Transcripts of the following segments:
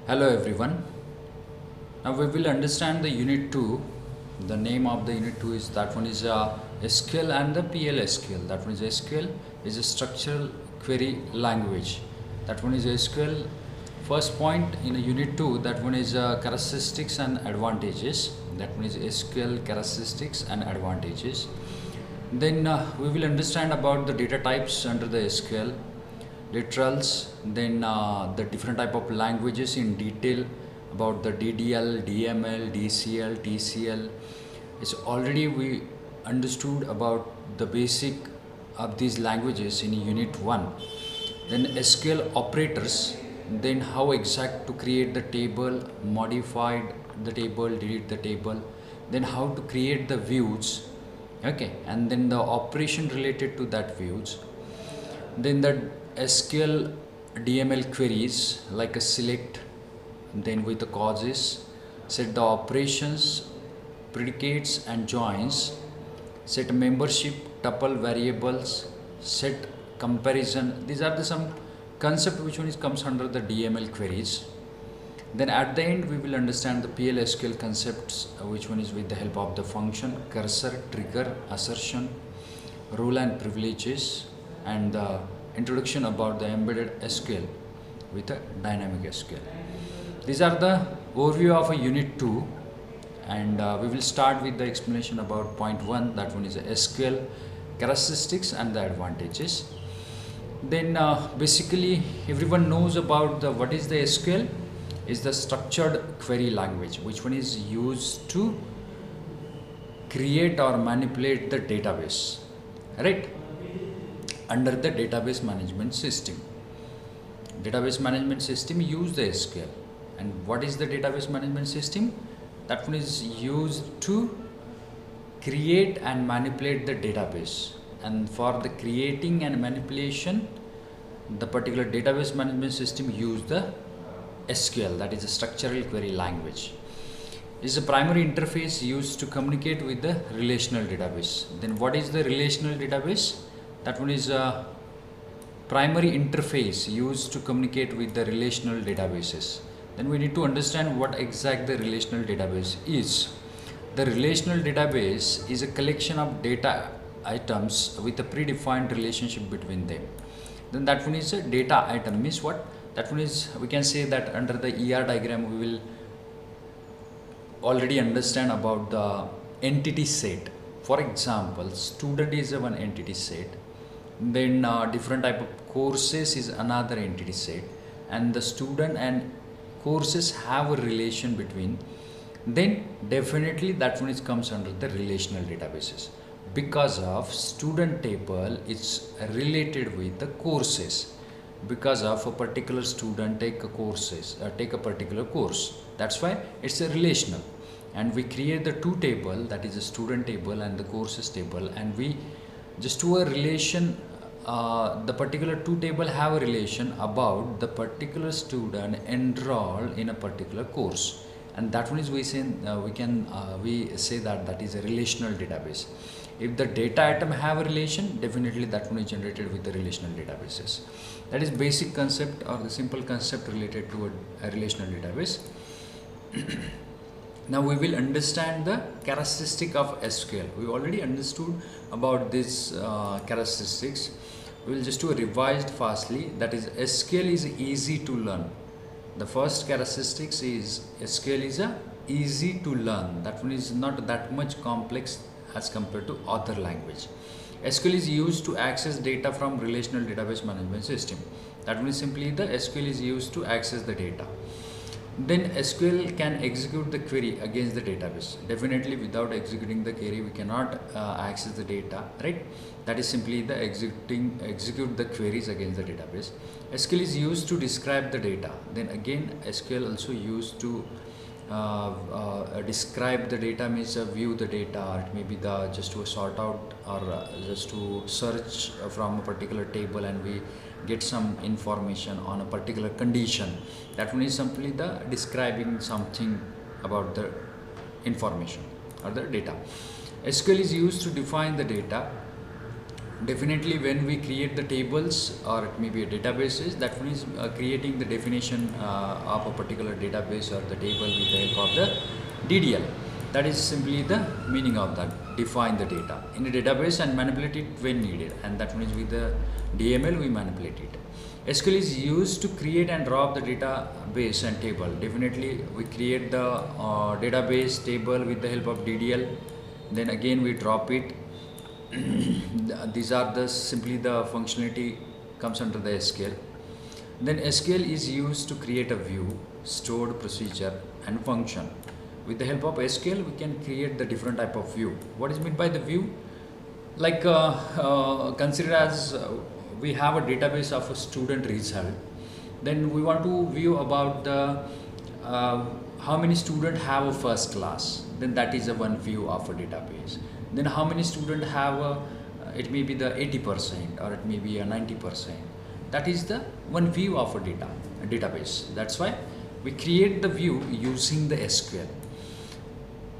Hello everyone. Now we will understand the unit 2. The name of the unit 2 is that one is SQL and the PL/SQL. That one is SQL is a structural query language. That one is SQL. First point in a unit 2, that one is characteristics and advantages. That one is SQL characteristics and advantages. Then we will understand about the data types under the SQL, literals, then the different type of languages in detail about the DDL, DML, DCL, TCL. It's already we understood about the basic of these languages in unit 1. Then SQL operators, then how exact to create the table, modified the table, delete the table, then how to create the views, okay, and then the operation related to that views. Then the SQL DML queries like a select, then with the causes, set the operations, predicates and joins, set membership, tuple variables, set comparison. These are the some concept which one is comes under the DML queries. Then at the end we will understand the PL/SQL concepts, which one is with the help of the function, cursor, trigger, assertion, role and privileges, and the introduction about the embedded SQL with a dynamic SQL. These are the overview of a unit 2, and we will start with the explanation about point 1. That one is a SQL characteristics and the advantages. Then basically everyone knows about the what is the SQL is the structured query language, which one is used to create or manipulate the database, right, under the database management system. Database management system use the SQL. And what is the database management system? That one is used to create and manipulate the database. And for the creating and manipulation, the particular database management system use the SQL, that is a structural query language. Is a primary interface used to communicate with the relational database. Then what is the relational database? That one is a primary interface used to communicate with the relational databases. Then we need to understand what exact the relational database is. The relational database is a collection of data items with a predefined relationship between them. Then that one is a data item, means what? That one is, we can say that under the ER diagram we will already understand about the entity set. For example, student is a one entity set, then different type of courses is another entity set, and the student and courses have a relation between, then definitely that one is comes under the relational databases, because of student table is related with the courses, because of a particular student take a courses take a particular course. That's why it's a relational, and we create the two table, that is a student table and the courses table, and we just do a relation. The particular two table have a relation about the particular student enrolled in a particular course, and that one is we say we say that that is a relational database. If the data item have a relation, definitely that one is generated with the relational databases. That is basic concept or the simple concept related to a relational database. Now we will understand the characteristic of SQL. We already understood about these characteristics. We will just do a revised fastly. That is, SQL is easy to learn. The first characteristics is SQL is easy to learn. That one is not that much complex as compared to other language. SQL is used to access data from relational database management system. That one is simply the SQL is used to access the data. Then SQL can execute the query against the database. Definitely without executing the query we cannot access the data, right? That is simply the execute the queries against the database. SQL is used to describe the data. Then again SQL also used to describe the data, means view the data, or it may be the just to sort out or just to search from a particular table and we get some information on a particular condition. That one is simply the describing something about the information or the data. SQL is used to define the data Definitely when we create the tables or it may be a databases, that means creating the definition of a particular database or the table with the help of the DDL. That is simply the meaning of that. Define the data in a database and manipulate it when needed, and that means with the DML we manipulate it. SQL is used to create and drop the database and table. Definitely we create the database table with the help of DDL, then again we drop it. These are the simply the functionality comes under the SQL. Then SQL is used to create a view, stored procedure and function. With the help of SQL we can create the different type of view. What is meant by the view? Like consider as we have a database of a student result, then we want to view about the how many students have a first class, then that is a one view of a database. Then how many students have a, it may be the 80% or it may be a 90%, that is the one view of a database. That's why we create the view using the SQL.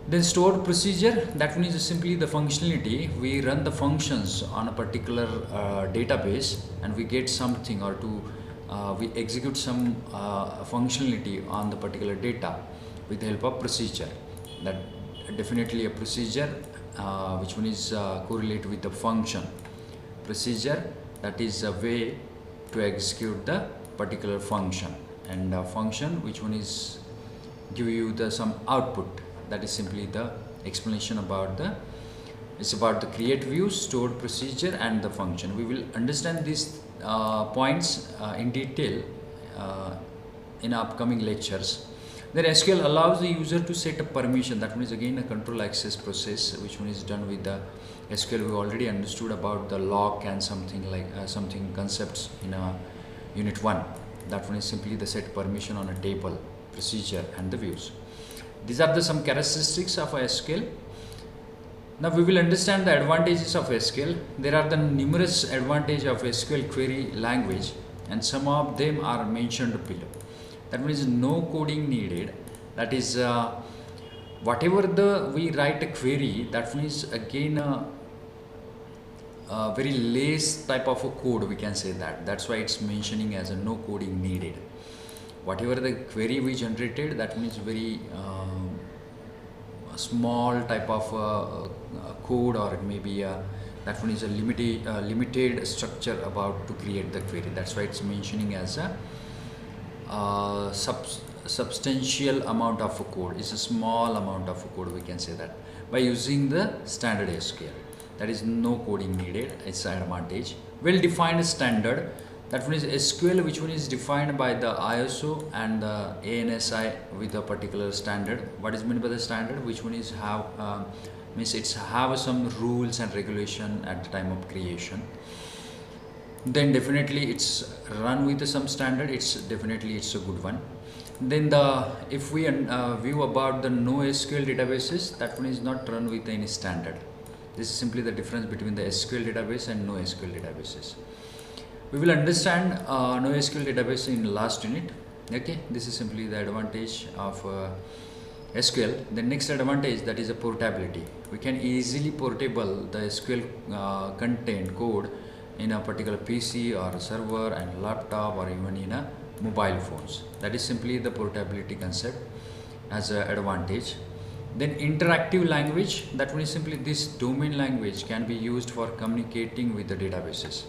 Then stored procedure, that means simply the functionality. We run the functions on a particular database and we get something, or to we execute some functionality on the particular data with the help of procedure. That definitely a procedure which one is correlate with the function. Procedure, that is a way to execute the particular function, and function which one is give you the some output. That is simply the explanation about the, it's about the create view, stored procedure and the function. We will understand these points in detail in upcoming lectures. Then SQL allows the user to set a permission. That means again a control access process, which one is done with the SQL. We already understood about the lock and something like something concepts in unit 1. That one is simply the set permission on a table, procedure and the views. These are the some characteristics of SQL. Now we will understand the advantages of SQL. There are the numerous advantages of SQL query language, and some of them are mentioned below. That means no coding needed. That is whatever we write a query, that means again very less type of a code, we can say that. That's why it's mentioning as a no coding needed. Whatever the query we generated, that means very small type of code, or it may be that one is a limited structure about to create the query. That's why it's mentioning as a substantial amount of a code. It's a small amount of a code, we can say that, by using the standard SQL. That is no coding needed. It's an advantage. Well defined standard, that means SQL which one is defined by the ISO and the ANSI with a particular standard. What is meant by the standard? Which one is have means it's have some rules and regulation at the time of creation. Then definitely it's run with some standard. It's definitely it's a good one. Then if we view about the NoSQL databases, that one is not run with any standard. This is simply the difference between the SQL database and NoSQL databases. We will understand NoSQL database in last unit. Okay, this is simply the advantage of SQL. The next advantage, that is a portability. We can easily portable the SQL content code in a particular PC or a server and laptop, or even in a mobile phones. That is simply the portability concept as an advantage. Then interactive language, that means simply this domain language can be used for communicating with the databases.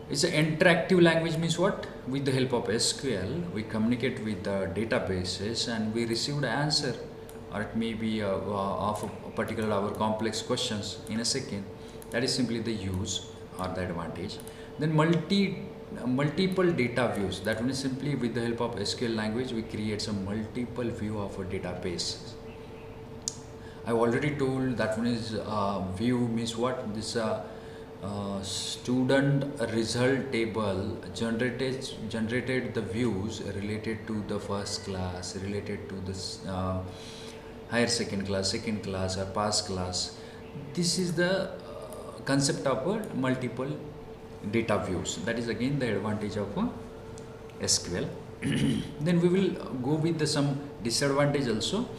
It's an interactive language means what? With the help of SQL, we communicate with the databases and we receive the answer, or it may be of a particular our complex questions in a second. That is simply the use or the advantage. Then multiple data views, that means simply with the help of SQL language we create some multiple view of a database. I already told that one is view means what? This student result table generated the views related to the first class, related to this higher second class or past class. This is the concept of multiple data views. That is again the advantage of SQL. Then we will go with some disadvantage also.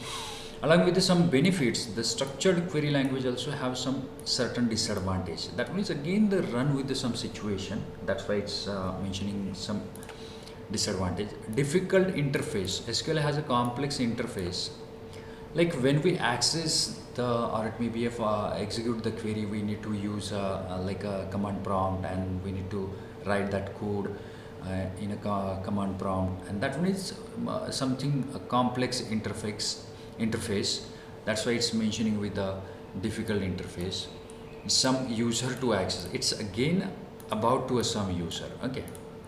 Along with some benefits, the structured query language also have some certain disadvantage. That means again the run with some situation. That's why it's mentioning some disadvantage. Difficult interface. SQL has a complex interface. Like when we access the, or it may be if execute the query, we need to use like a command prompt, and we need to write that code in a command prompt, and that means something a complex interface. That's why it's mentioning with the difficult interface. Some user to access, it's again about to a some user. Okay,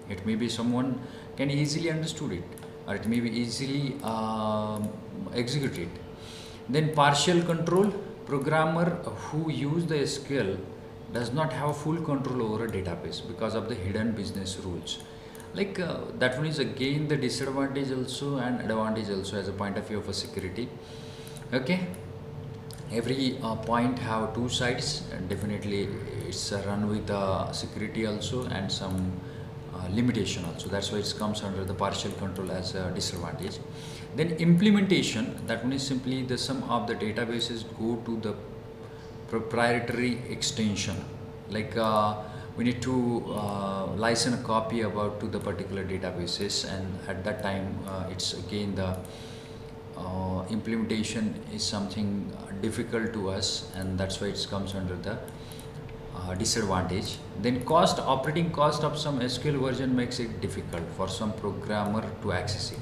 it may be someone can easily understood it, or it may be easily execute it. Then partial control, programmer who use the SQL does not have full control over a database because of the hidden business rules. Like that means again the disadvantage also and advantage also as a point of view of a security. Okay, every point have two sides, and definitely it's run with security also and some limitation also. That's why it comes under the partial control as a disadvantage. Then implementation, that means simply the sum of the databases go to the proprietary extension. Like we need to license a copy about to the particular databases, and at that time it's again the implementation is something difficult to us, and that's why it comes under the disadvantage. Then operating cost of some SQL version makes it difficult for some programmer to access it.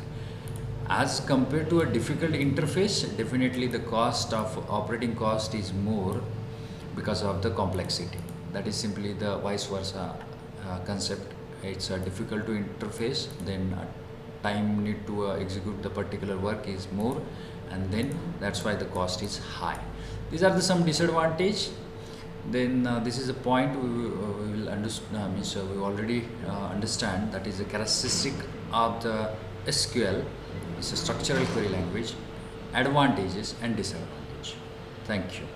As compared to a difficult interface, definitely the cost of operating cost is more because of the complexity. That is simply the vice versa concept. It's difficult to interface, then time need to execute the particular work is more, and then that's why the cost is high. These are the some disadvantage. Then this is a point we will understand. We already understand that is a characteristic of the SQL. It's a structural query language, advantages and disadvantage. Thank you.